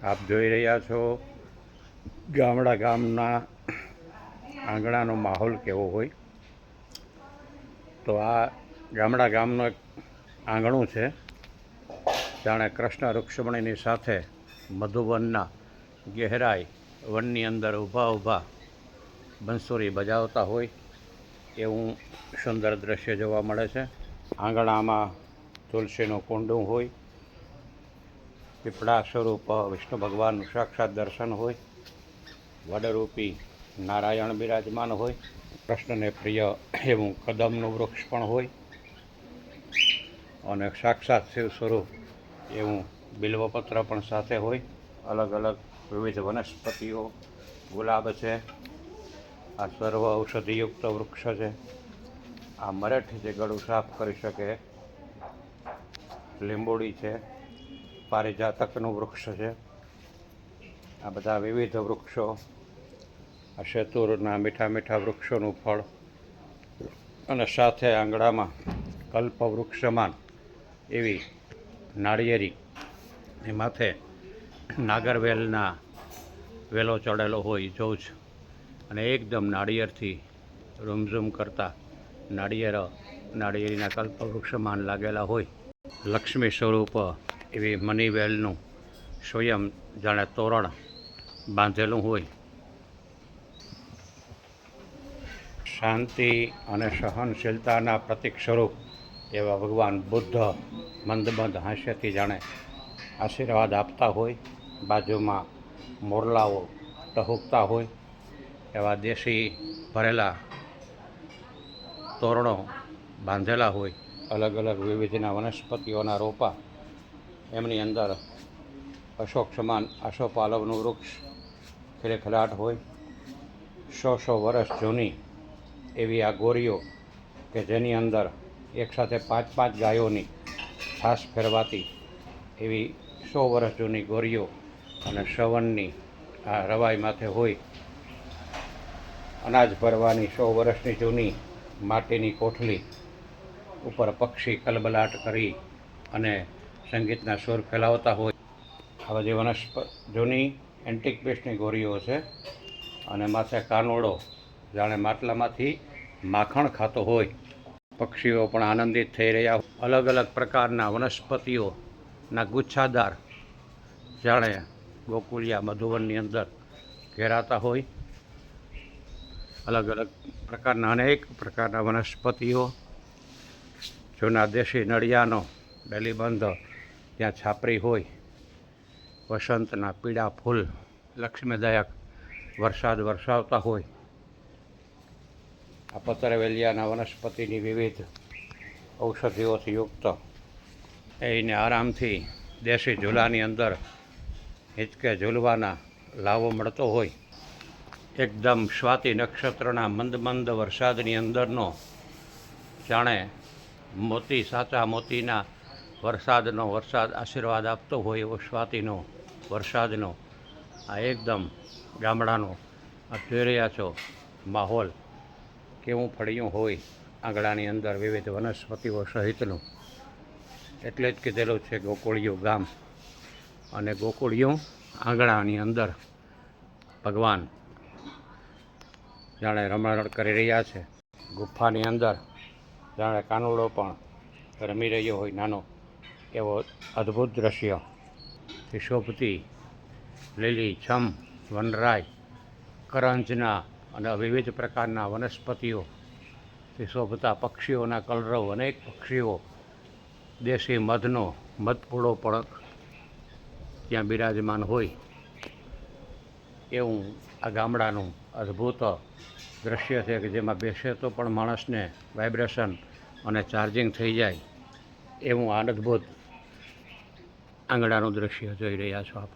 આપ જોઈ રહ્યા છો ગામના આંગણાનો માહોલ કેવો હોય. તો આ ગામનું એક આંગણું છે. જાણે કૃષ્ણ રૂક્ષ્મણીની સાથે મધુવનના ગહેરાઈ વનની અંદર ઊભા બંસુરી બજાવતા હોય એવું સુંદર દ્રશ્ય જોવા મળે છે. આંગણામાં તુલસીનું કુંડું હોય, પીપળા સ્વરૂપ વિષ્ણુ ભગવાનનું સાક્ષાત દર્શન હોય, વડરૂપી નારાયણ બિરાજમાન હોય, કૃષ્ણને પ્રિય એવું કદમનું વૃક્ષ પણ હોય અને સાક્ષાત શિવ સ્વરૂપ એવું બિલ્વપત્ર પણ સાથે હોય. અલગ અલગ વિવિધ વનસ્પતિઓ, ગુલાબ છે, આ સર્વ ઔષધિયુક્ત વૃક્ષ છે. આ મરઠ જે ગળું સાફ કરી શકે, લીંબોડી છે, પારિજાતકનું વૃક્ષ છે. આ બધા વિવિધ વૃક્ષો, આ શેતુરના મીઠા વૃક્ષોનું ફળ અને સાથે આંગણામાં કલ્પવૃક્ષ સમાન એવી નાળિયેરી, એ માથે નાગરવેલના વેલો ચડેલો હોય જોઉં છું, અને એકદમ નાળિયેરથી રૂમઝૂમ કરતા નાળિયેરીના કલ્પવૃક્ષ સમાન લાગેલા હોય. લક્ષ્મી સ્વરૂપ એવી મનીવેલનું સ્વયં જાણે તોરણ બાંધેલું હોય. શાંતિ અને સહનશીલતાના પ્રતીક સ્વરૂપ એવા ભગવાન બુદ્ધ મંદ હાસ્યથી જાણે આશીર્વાદ આપતા હોય. બાજુમાં મોરલાઓ ટહુકતા હોય એવા દેશી ભરેલા તોરણો બાંધેલા હોય. અલગ અલગ વિવિધના વનસ્પતિઓના રોપા, એમની અંદર અશોક સમાન આસોપાલવનું વૃક્ષ ખિલખિલાટ હોય. 100 વર્ષ જૂની એવી આ ગોરીઓ કે જેની અંદર એકસાથે 5 ગાયોની છાશ ફેરવાતી એવી 100 વર્ષ જૂની ગોરીઓ અને શ્રવણની આ રવાઈ માથે હોય. અનાજ ભરવાની 100 વર્ષની જૂની માટીની કોઠલી ઉપર પક્ષી કલબલાટ કરી અને સંગીતના સુર ફેલાવતા હોય. આ બધી જૂની એન્ટિક પીસની ગોરીઓ છે અને માથે કાનોડો જાણે માટલામાંથી માખણ ખાતો હોય. પક્ષીઓ પણ આનંદિત થઈ રહ્યા. અલગ અલગ પ્રકારના વનસ્પતિઓના ગુચ્છાદાર જાણે ગોકુળિયા મધુવનની અંદર ઘેરાતા હોય. અલગ અલગ પ્રકારના અનેક પ્રકારના વનસ્પતિઓ, જૂના દેશી નળિયાનો બેલીબંધ ત્યાં છાપરી હોય. વસંતના પીળા ફૂલ લક્ષ્મીદાયક વરસાદ વરસાવતા હોય. આ પતરવેલિયાના વનસ્પતિની વિવિધ ઔષધિઓથી યુક્ત એને આરામથી દેશી ઝૂલાની અંદર હિંચકે ઝૂલવાના લાવો મળતો હોય. એકદમ સ્વાતિ નક્ષત્રના મંદ વરસાદની અંદરનો જાણે સાચા મોતીના વરસાદ આશીર્વાદ આપતો હોય એવો સ્વાતિનો વરસાદનો આ એકદમ ગામડાનો આપ જોઈ રહ્યા છો માહોલ કેવું ફળિયું હોય આંગણાની અંદર વિવિધ વનસ્પતિઓ સહિતનું. એટલે જ કીધેલું છે ગોકુળિયું ગામ, અને ગોકુળિયું આંગણાની અંદર ભગવાન જાણે રમણ કરી રહ્યા છે. ગુફાની અંદર જાણે કાનુડો પણ રમી રહ્યો હોય નાનો એવો અદ્ભુત દ્રશ્ય. શોભતી લીલી છમ વનરાય, કરંજના અને વિવિધ પ્રકારના વનસ્પતિઓથી શોભતા પક્ષીઓના કલરવ, અનેક પક્ષીઓ, દેશી મધપૂડો પણ ત્યાં બિરાજમાન હોય એવું આ ગામડાનું અદ્ભુત દ્રશ્ય છે કે જેમાં બેસે તો પણ માણસને વાઇબ્રેશન અને ચાર્જિંગ થઈ જાય એવું આ અદ્ભુત આંગણાનું દ્રશ્ય જોઈ રહ્યા છો આપ.